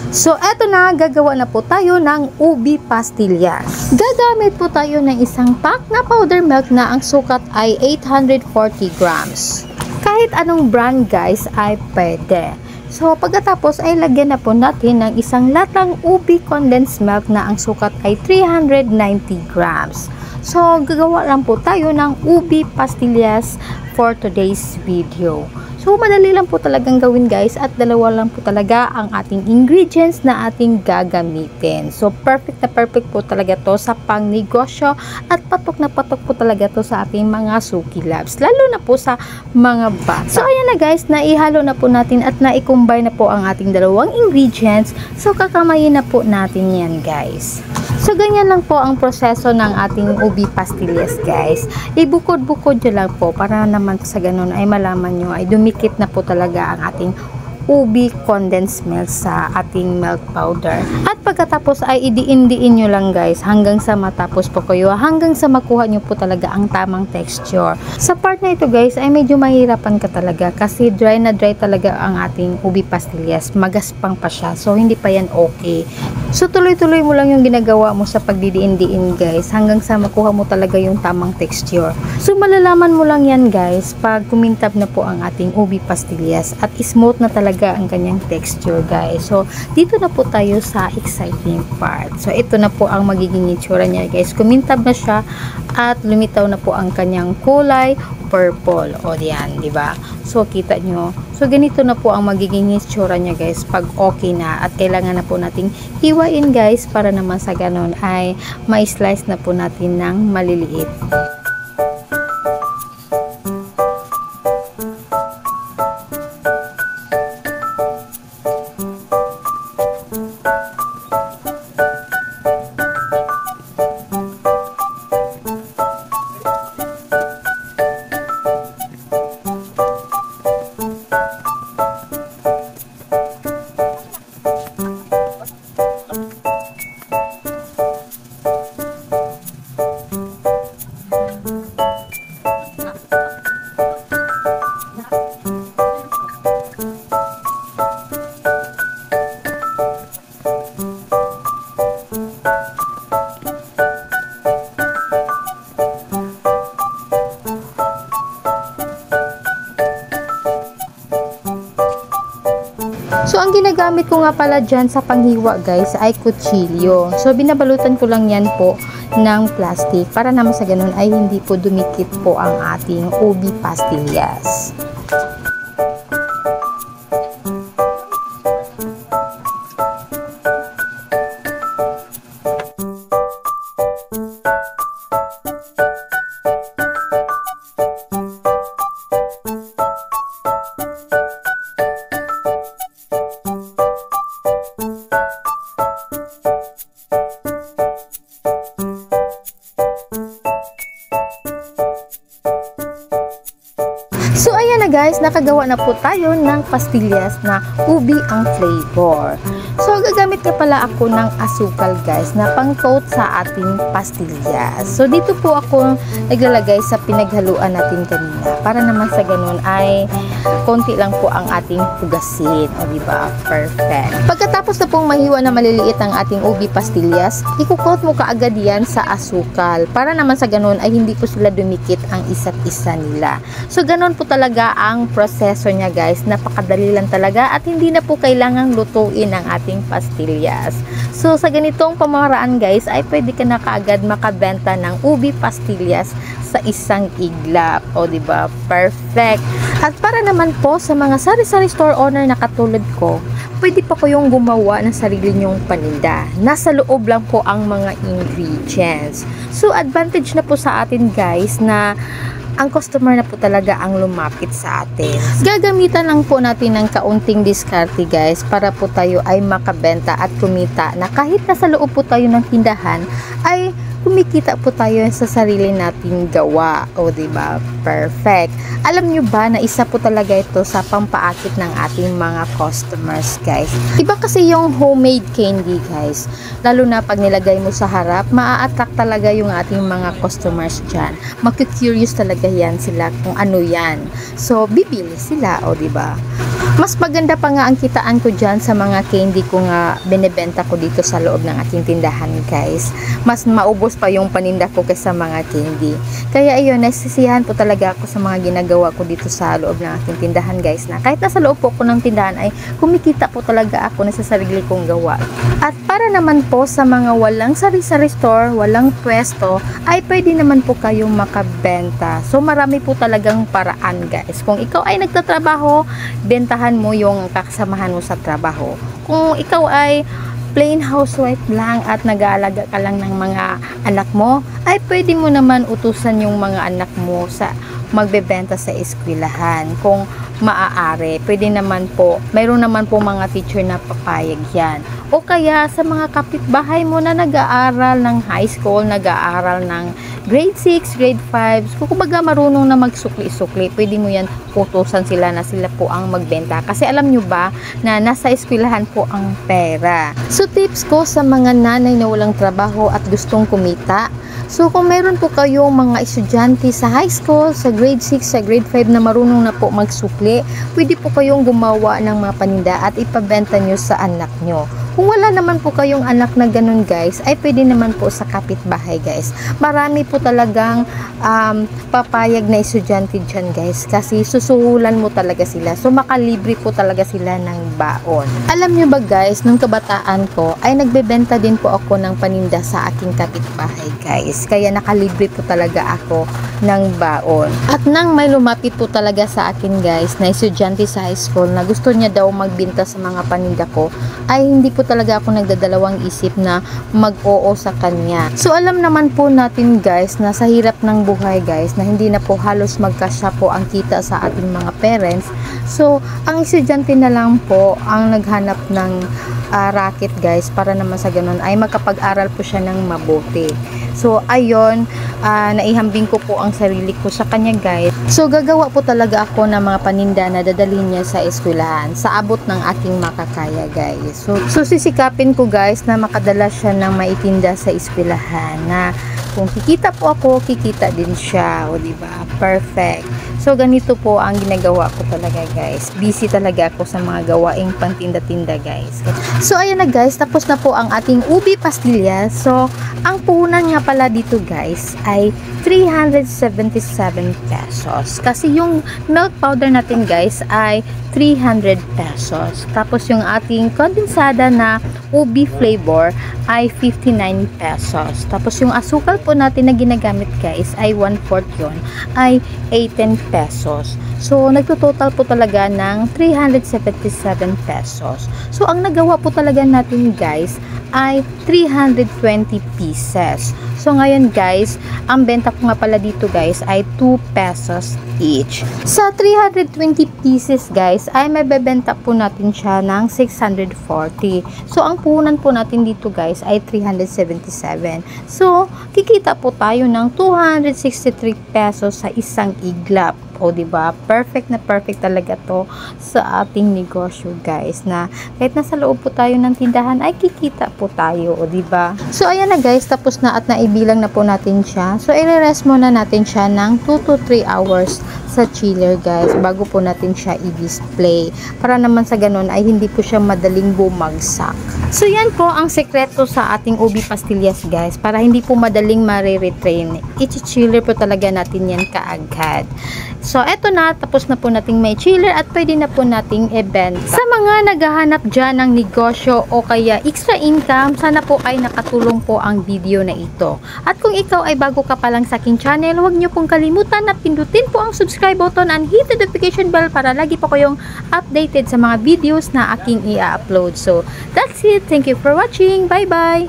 So, eto na, gagawa na po tayo ng ubi pastillas. Gagamit po tayo ng isang pack na powder milk na ang sukat ay 840 grams. Kahit anong brand guys ay pwede. So, pagkatapos ay lagyan na po natin ng isang latang ubi condensed milk na ang sukat ay 390 grams. So, gagawa lang po tayo ng ubi pastillas for today's video. So, madali lang po talagang gawin guys at dalawa lang po talaga ang ating ingredients na ating gagamitin. So, perfect na perfect po talaga to sa pangnegosyo at patok na patok po talaga to sa ating mga suki labs. Lalo na po sa mga bata. So, ayan na guys, naihalo na po natin at na-combine na po ang ating dalawang ingredients. So, kakamayin na po natin yan guys. So, ganyan lang po ang proseso ng ating ubi pastillas guys. Ibukod-bukod nyo lang po para naman sa ganun ay malaman nyo ay dumikit na po talaga ang ating ubi condensed milk sa ating milk powder. At pagkatapos ay idiin-diin nyo lang guys hanggang sa matapos po kayo, hanggang sa makuha nyo po talaga ang tamang texture. Sa part na ito guys ay medyo mahirapan ka talaga kasi dry na dry talaga ang ating ubi pastillas. Magaspang pa siya. So hindi pa yan okay. So tuloy-tuloy mo lang yung ginagawa mo sa pagdidiin-diin guys hanggang sa makuha mo talaga yung tamang texture. So malalaman mo lang yan guys pag kumintab na po ang ating ubi pastillas at smooth na talaga ang kanyang texture guys. So dito na po tayo sa exciting part. So ito na po ang magiging itsura niya guys. Kumintab na siya at lumitaw na po ang kanyang kulay purple. O diyan, di ba? So kita nyo. So ganito na po ang magiging itsura niya guys pag okay na at kailangan na po nating hiwain guys para naman sa ganon ay ma-slice na po natin ng maliliit. So, ang ginagamit ko nga pala dyan sa panghiwa guys ay kutsilyo. So, binabalutan ko lang yan po ng plastic para naman sa ganun ay hindi po dumikit po ang ating ubi pastillas. So, ayan na guys, nakagawa na po tayo ng pastillas na ubi ang flavor. So, gagamit nga pala ako ng asukal guys na pang-coat sa ating pastillas. So, dito po ako naglalagay sa pinaghaluan natin kanina para naman sa ganun ay konti lang po ang ating hugasin. O diba? Perfect. Pagkatapos na pong mahiwa na maliliit ang ating ubi pastillas, ikukot mo kaagad yan sa asukal para naman sa ganun ay hindi po sila dumikit ang isa't isa nila. So, ganun po talaga ang proseso niya guys. Napakadali lang talaga at hindi na po kailangang lutuin ang ating pastillas. So sa ganitong pamamaraan guys ay pwede ka na kaagad makabenta ng ubi pastillas sa isang iglap. O diba? Perfect. At para naman po sa mga sari-sari store owner na katulad ko, pwede pa kayong gumawa ng sarili nyong paninda. Nasa loob lang po ang mga ingredients. So advantage na po sa atin guys na ang customer na po talaga ang lumapit sa atin. Gagamitan lang po natin ng kaunting diskarte guys para po tayo ay makabenta at kumita na kahit nasa loob po tayo ng tindahan ay kumikita po tayo sa sarili nating gawa. O diba? Perfect. Alam nyo ba na isa po talaga ito sa pampaakit ng ating mga customers guys. Iba kasi yung homemade candy guys. Lalo na pag nilagay mo sa harap, maa-attract talaga yung ating mga customers dyan. Magki-curious talaga yan sila kung ano yan. So, bibili sila. O diba? Mas maganda pa nga ang kitaan ko dyan sa mga candy ko nga binibenta ko dito sa loob ng aking tindahan, guys. Mas maubos pa yung paninda ko kaysa mga candy. Kaya ayun, nasisiyahan po talaga ako sa mga ginagawa ko dito sa loob ng aking tindahan, guys, na kahit nasa loob po ko ng tindahan ay kumikita po talaga ako na sa sarili kong gawa. At para naman po sa mga walang sari-sari store, walang pwesto, ay pwede naman po kayong makabenta. So marami po talagang paraan, guys. Kung ikaw ay nagtatrabaho, bentahan mo yung kakasamahan mo sa trabaho. Kung ikaw ay plain housewife lang at nag-aalaga ka lang ng mga anak mo, ay pwede mo naman utusan yung mga anak mo sa magbebenta sa eskwelahan. Kung maaari, pwede naman po, mayroon naman po mga teacher na papayag yan. O kaya sa mga kapitbahay mo na nag-aaral ng high school, nag-aaral ng grade 6, grade 5, kung kumbaga marunong na magsukli-sukli, pwede mo yan utusan sila na sila po ang magbenta. Kasi alam nyo ba na nasa eskwelahan po ang pera. So tips ko sa mga nanay na walang trabaho at gustong kumita, so kung meron po kayong mga estudyante sa high school, sa grade 6, sa grade 5 na marunong na po magsukli, pwede po kayong gumawa ng mga paninda at ipabenta nyo sa anak nyo. Kung wala naman po kayong anak na ganun, guys, ay pwede naman po sa kapitbahay, guys. Marami po talagang papayag na estudyante dyan, guys, kasi susuhulan mo talaga sila. So makalibre po talaga sila ng baon. Alam nyo ba, guys, nung kabataan ko ay nagbebenta din po ako ng paninda sa aking kapitbahay, guys. Kaya nakalibre po talaga ako ng baon. At nang may lumapit po talaga sa akin, guys, na estudyante sa high school na gusto niya daw magbenta sa mga paninda ko, ay hindi po talaga ako nagdadalawang isip na mag-oo sa kanya. So alam naman po natin, guys, na sa hirap ng buhay, guys, na hindi na po halos magkasya po ang kita sa ating mga parents. So ang estudyante na lang po ang naghanap ng racket, guys, para naman sa ganun ay makapag-aral po siya ng mabuti. So ayun, naihambing ko po ang sarili ko sa kanya, guys. So gagawa po talaga ako ng mga paninda na dadalhin niya sa eskwelahan sa abot ng aking makakaya, guys. So sisikapin ko, guys, na makadala siya ng maitinda sa eskwelahan, na kung kikita po ako, kikita din siya, o diba? Perfect. So ganito po ang ginagawa ko talaga, guys. Busy talaga ako sa mga gawaing pantinda-tinda, guys. So ayan na, guys, tapos na po ang ating ubi pastillas. So ang puhunan nga pala dito, guys, ay 377 pesos. Kasi yung milk powder natin, guys, ay 300 pesos. Tapos yung ating kondensada na ubi flavor ay 59 pesos. Tapos yung asukal po natin na ginagamit, guys, ay 1/4 yun, ay 18 pesos. So nagtototal po talaga ng 377 pesos. So ang nagawa po talaga natin, guys, ay 320 pieces. So ngayon, guys, ang benta ko nga pala dito, guys, ay 2 pesos each. Sa 320 pieces, guys, ay mabebenta po natin siya ng 640. So ang puhunan po natin dito, guys, ay 377. So kikita po tayo ng 263 pesos sa isang iglap. O diba, perfect na perfect talaga to sa ating negosyo, guys, na kahit nasa loob po tayo ng tindahan ay kikita po tayo, o diba. So ayan na, guys, tapos na at naibilang na po natin siya. So i-rest muna natin siya ng 2 to 3 hours sa chiller, guys, bago po natin siya i-display, para naman sa ganun ay hindi po siya madaling bumagsak. So yan po ang sekreto sa ating ubi pastillas, guys, para hindi po madaling ma-retrain. I-chiller po talaga natin yan kaagad. So, eto na, tapos na po nating may chiller at pwede na po nating ibenta. Sa mga naghahanap dyan ng negosyo o kaya extra income, sana po ay nakatulong po ang video na ito. At kung ikaw ay bago ka pa lang sa aking channel, huwag niyo pong kalimutan na pindutin po ang subscribe button and hit the notification bell para lagi po kayong updated sa mga videos na aking i-upload. So, that's it. Thank you for watching. Bye-bye!